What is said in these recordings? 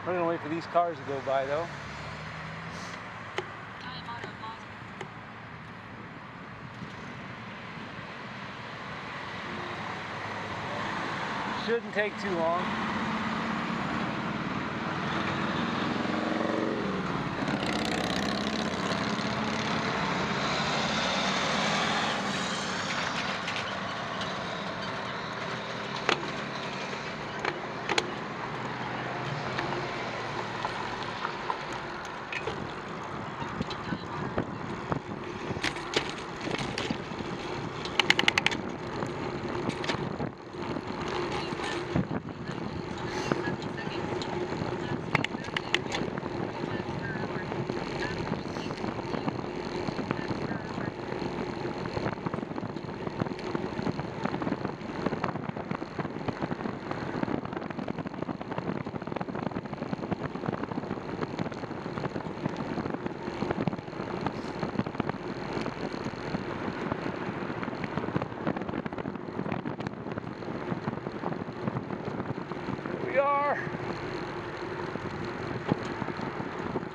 We're gonna wait for these cars to go by though. Shouldn't take too long.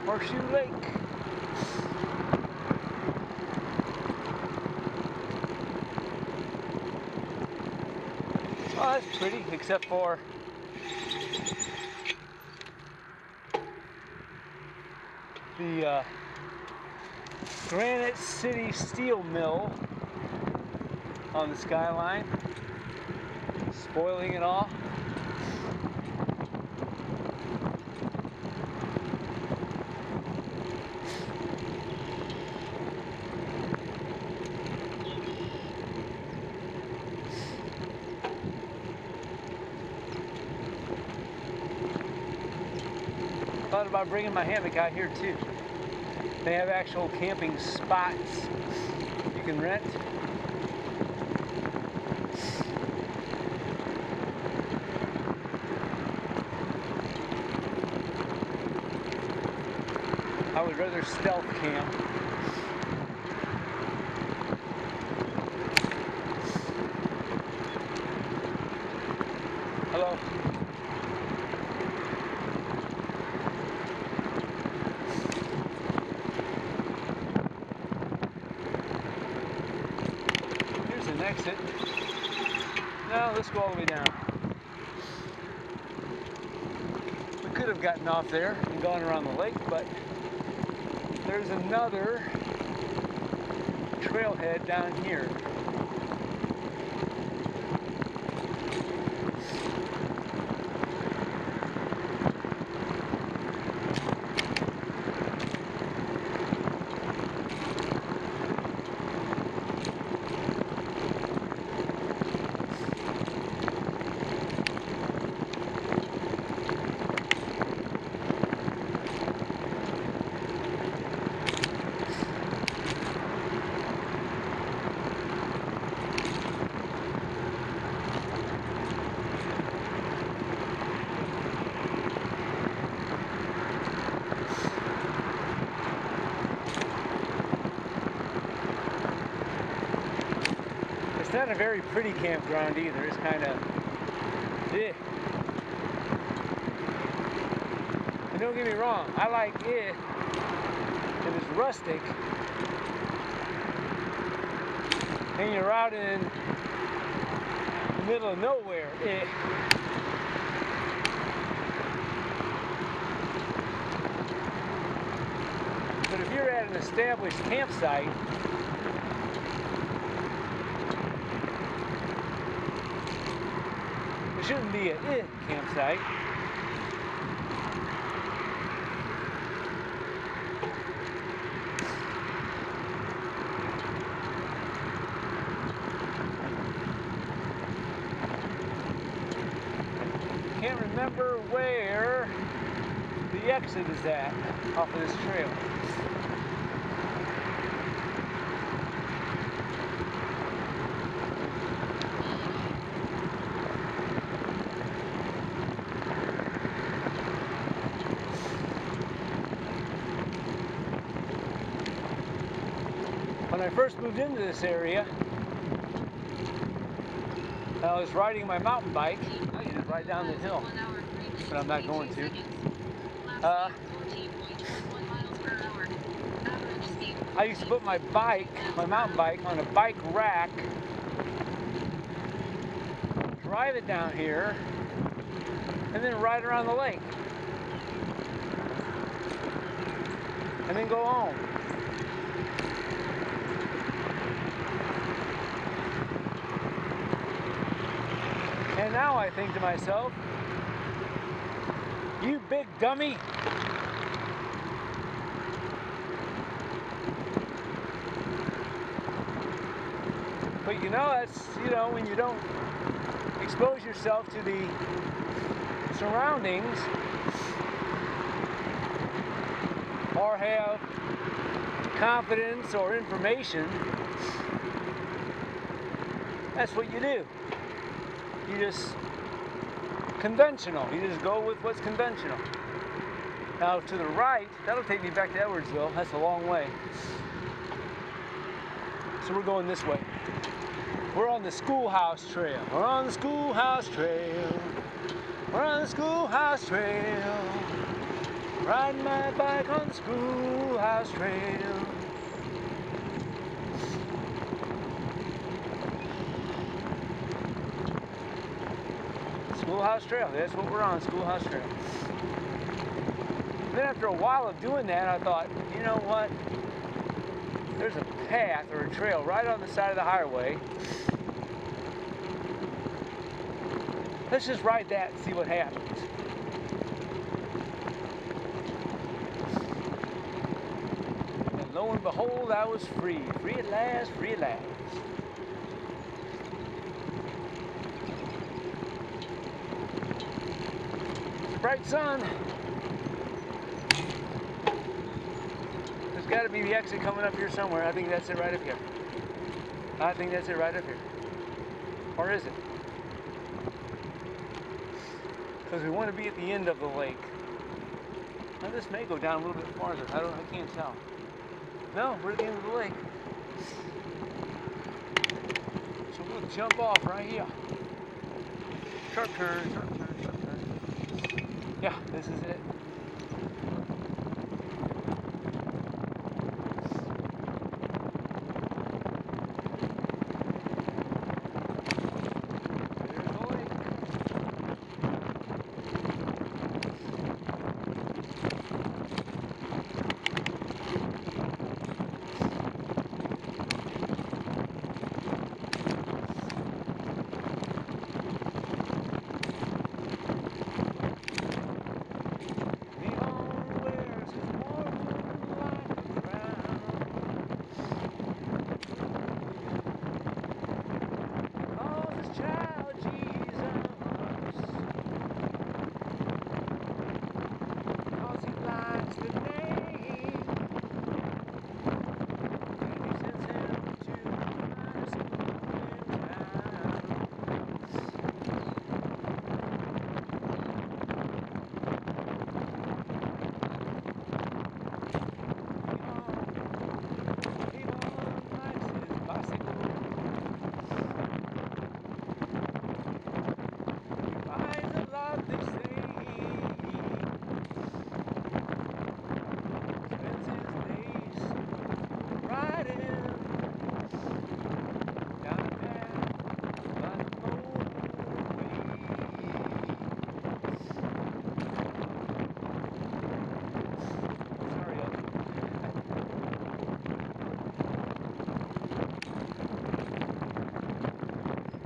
Horseshoe Lake. Oh, that's pretty, except for the Granite City Steel Mill on the skyline, spoiling it all. Thought about bringing my hammock out here too. They have actual camping spots you can rent. I would rather stealth camp. Hello. Here's an exit. No, let's go all the way down. We could have gotten off there and gone around the lake, but there's another trailhead down here. It's not a very pretty campground either. It's kind of, and don't get me wrong, I like it. It is rustic, and you're out in the middle of nowhere. But if you're at an established campsite, it shouldn't be a campsite. Can't remember where the exit is at off of this trail. When I first moved into this area, I was riding my mountain bike. I could just ride down the hill, but I'm not going to. I used to put my bike, my mountain bike, on a bike rack, drive it down here, and then ride around the lake. And then go home. And now I think to myself, you big dummy. But you know, that's, you know, when you don't expose yourself to the surroundings or have confidence or information, that's what you do. You just conventional. You just go with what's conventional. Now to the right, that'll take me back to Edwardsville. That's a long way. So we're going this way. We're on the Schoolhouse Trail. We're on the Schoolhouse Trail. We're on the Schoolhouse Trail. Riding my bike on the Schoolhouse Trail. Schoolhouse Trail, that's what we're on, Schoolhouse Trail. Then after a while of doing that, I thought, you know what? There's a path or a trail right on the side of the highway. Let's just ride that and see what happens. And lo and behold, I was free. Free at last, free at last. Bright sun. There's got to be the exit coming up here somewhere. I think that's it right up here. I think that's it right up here. Or is it? Because we want to be at the end of the lake. Now this may go down a little bit farther. I can't tell. No, we're at the end of the lake. So we'll jump off right here. Sharp turn, sharp turn, sharp turn. Yeah, this is it.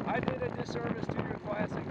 I did a disservice to your classic.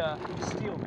the steel mill.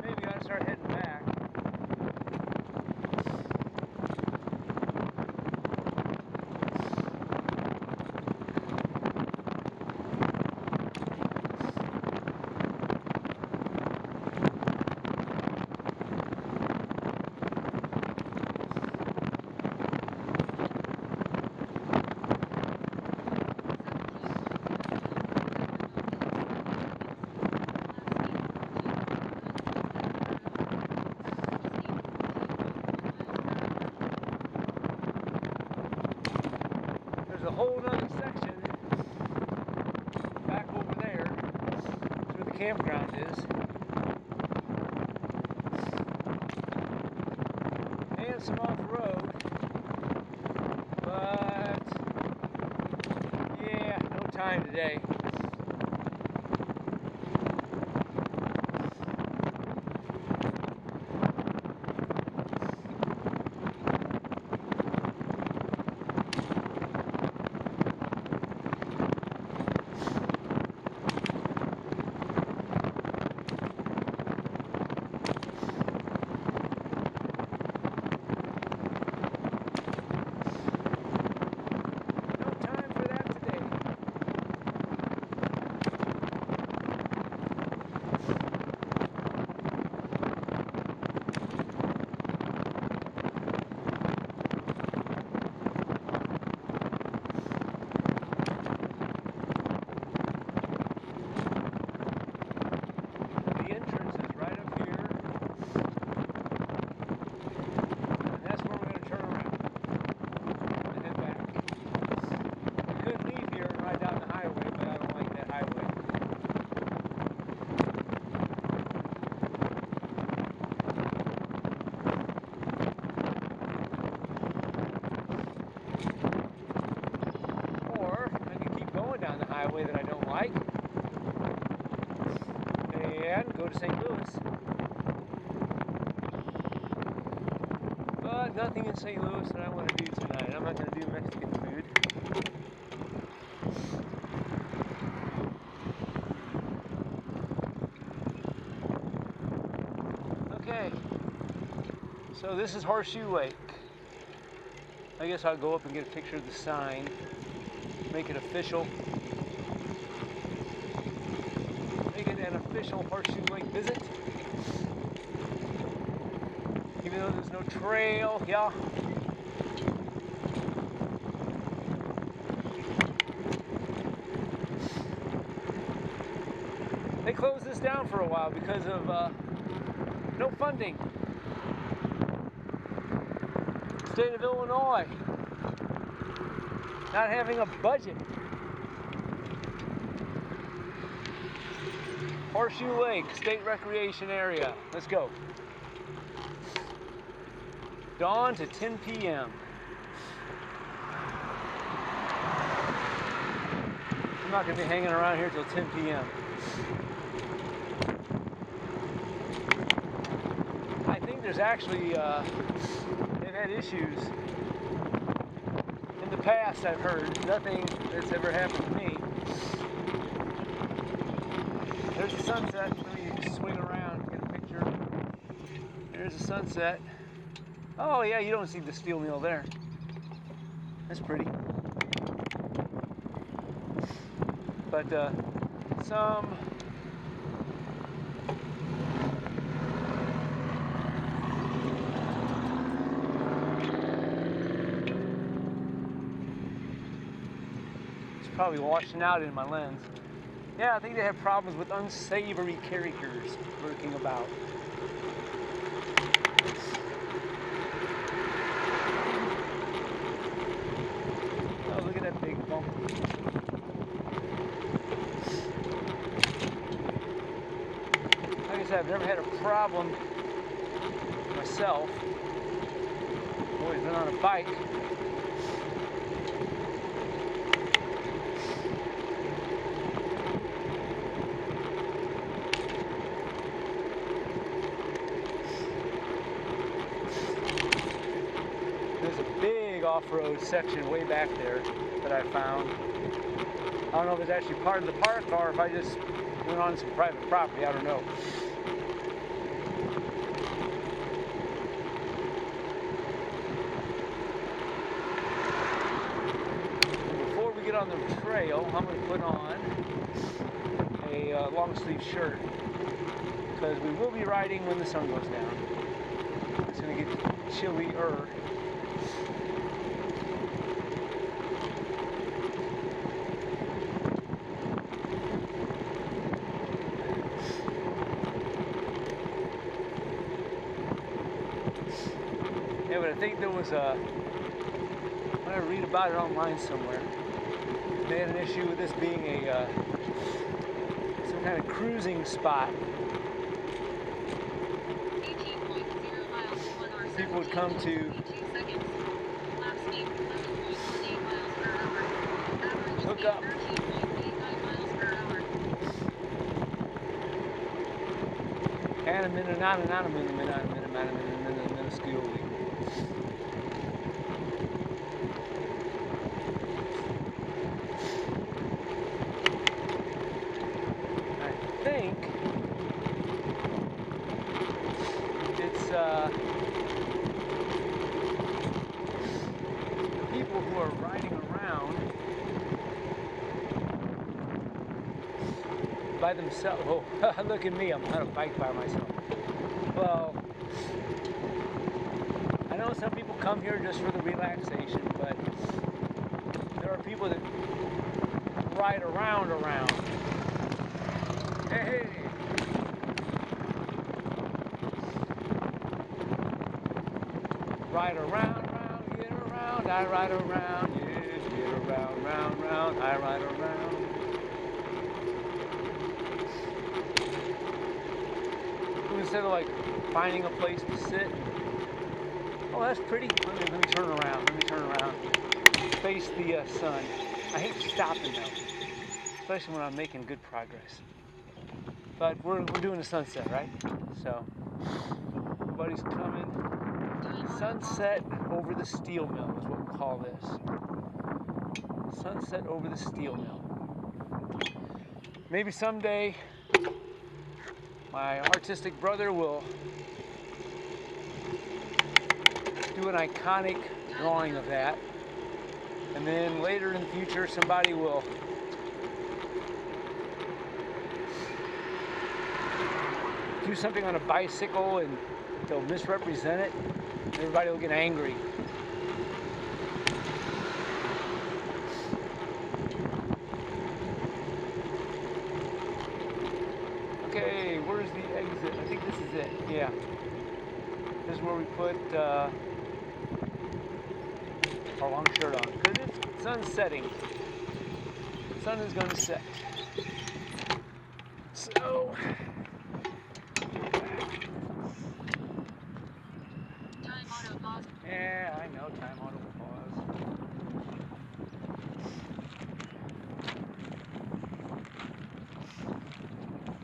Maybe I ought to start heading back. There's a whole other section back over there. That's where the campground is. And some off-road. But yeah, no time today. Highway that I don't like, and go to St. Louis. But nothing in St. Louis that I want to do tonight. I'm not going to do Mexican food. Okay, So this is Horseshoe Lake. I guess I'll go up and get a picture of the sign, make it official. Make it an official Horseshoe Lake visit. Even though there's no trail, yeah. They closed this down for a while because of no funding. State of Illinois not having a budget. Horseshoe Lake, state recreation area. Let's go. Dawn to 10 p.m. I'm not going to be hanging around here till 10 p.m. I think there's actually, they've had issues in the past, I've heard. Nothing that's ever happened to me. There's the sunset. Let me just swing around, get a picture. There's the sunset. Oh yeah, you don't see the steel mill there. That's pretty. But some it's probably washing out in my lens. Yeah, I think they have problems with unsavory characters lurking about. Oh, look at that big bump. Like I said, I've never had a problem myself. Always been on a bike. There's a big off-road section way back there that I found. I don't know if it's actually part of the park or if I just went on some private property. I don't know. Before we get on the trail, I'm going to put on a long sleeve shirt because we will be riding when the sun goes down. It's going to get chillier. Yeah, but I think there was a, when I read about it online somewhere, they had an issue with this being a some kind of cruising spot. People would come to hook up. And a minute, not a minute, school week. I think it's the people who are riding around by themselves. Oh, look at me, I'm on a bike by myself. Well, I know some people come here just for the relaxation, but there are people that ride around. Hey! Ride around, get around, I ride around, yes, get around, round, I ride around. Instead of like finding a place to sit. Oh, that's pretty. Let me turn around. Face the sun. I hate stopping though, especially when I'm making good progress. But we're doing a sunset, right? So everybody's coming. Sunset over the steel mill is what we'll call this. Sunset over the steel mill. Maybe someday my artistic brother will do an iconic drawing of that. And then later in the future, somebody will do something on a bicycle and they'll misrepresent it. Everybody will get angry. Okay, where's the exit? I think this is it. Yeah. This is where we put our long shirt on because it's sun's setting. The sun is going to set. So. Time auto pause. Yeah, I know, time auto pause.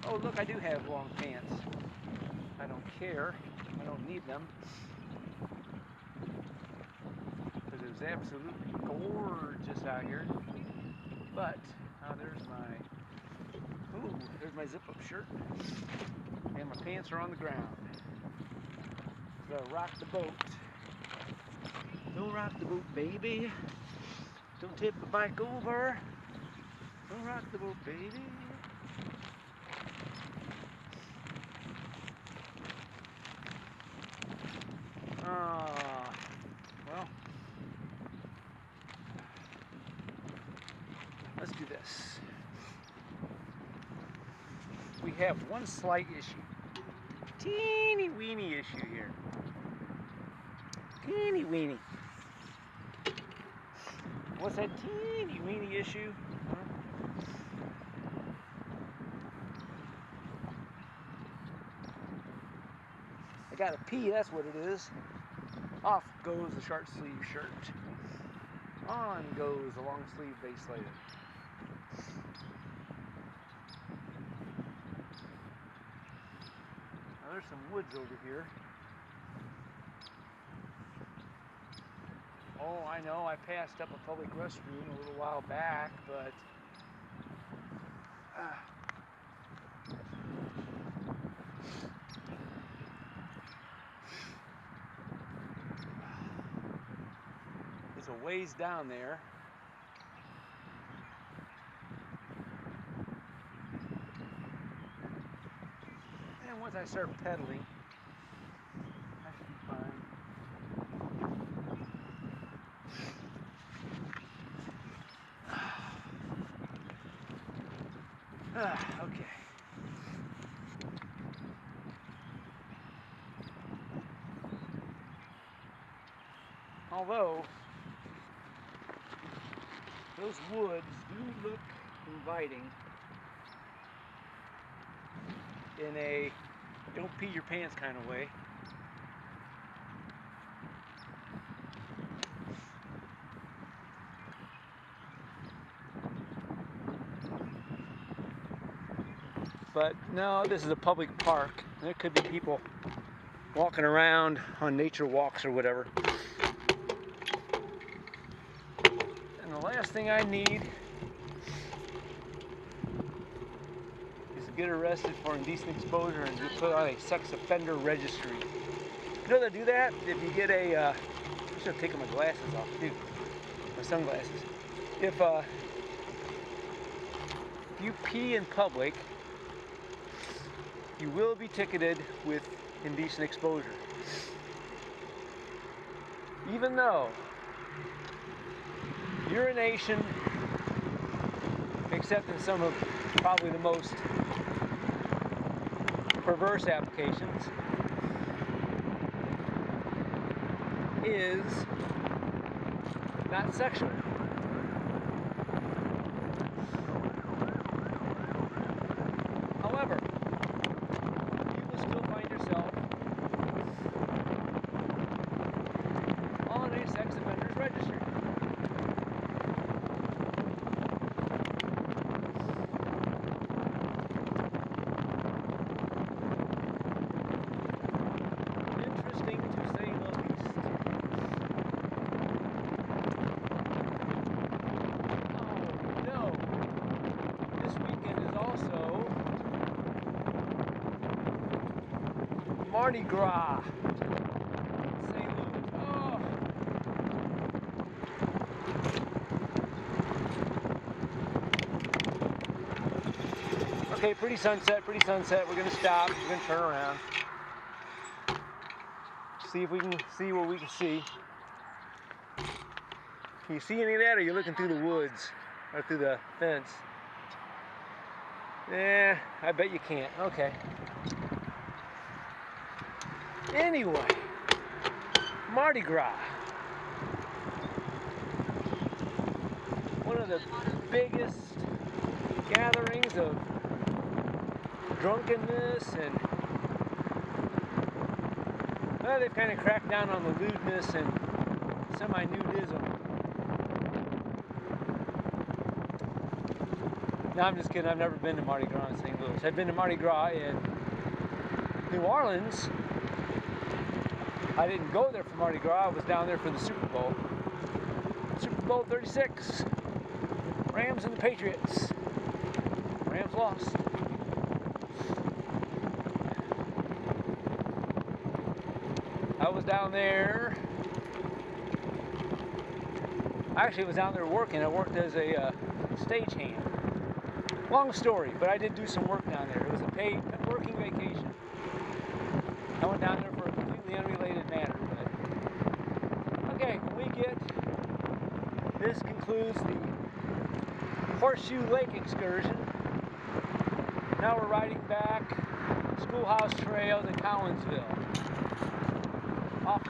Oh, look, I do have long pants. I don't care. I don't need them. Because it was absolutely gorgeous out here. But, there's my zip-up shirt. And my pants are on the ground. So rock the boat. Don't rock the boat, baby. Don't tip the bike over. Don't rock the boat, baby. Well, let's do this. We have one slight issue. Teeny weeny issue here. Teeny weeny. What's that teeny weeny issue? I gotta pee, that's what it is. Off goes the short sleeve shirt. On goes the long sleeve base layer. Now there's some woods over here. Oh, I know, I passed up a public restroom a little while back, but there's a ways down there. And once I start pedaling, I should be fine. Okay. Although those woods do look inviting in a don't pee your pants kind of way. But no, this is a public park. There could be people walking around on nature walks or whatever. And the last thing I need is to get arrested for indecent exposure and be put on a sex offender registry. You know they do that? If you get a, I should have taken my glasses off too, my sunglasses. If you pee in public, you will be ticketed with indecent exposure. Even though urination, except in some of probably the most perverse applications, is not sexual. However, you will still find yourself on a sex offenders registry. Interesting to say the least. Oh no! This weekend is also Mardi Gras. St. Louis. Okay, pretty sunset, pretty sunset. We're gonna stop, we're gonna turn around. See if we can see what we can see. Can you see any of that, or are you looking through the woods or through the fence? Yeah, I bet you can't. Okay. Anyway, Mardi Gras. One of the biggest gatherings of drunkenness, and well, they've kind of cracked down on the lewdness and semi-nudism. No, I'm just kidding. I've never been to Mardi Gras in St. Louis. I've been to Mardi Gras in New Orleans. I didn't go there for Mardi Gras. I was down there for the Super Bowl. Super Bowl 36. Rams and the Patriots. Rams lost. I was down there. I actually was down there working. I worked as a stagehand. Long story, but I did do some work down there. It was a paid working vacation. I went down there for a completely unrelated matter. But okay, when we get, this concludes the Horseshoe Lake excursion. Now we're riding back Schoolhouse Trail to Collinsville. Off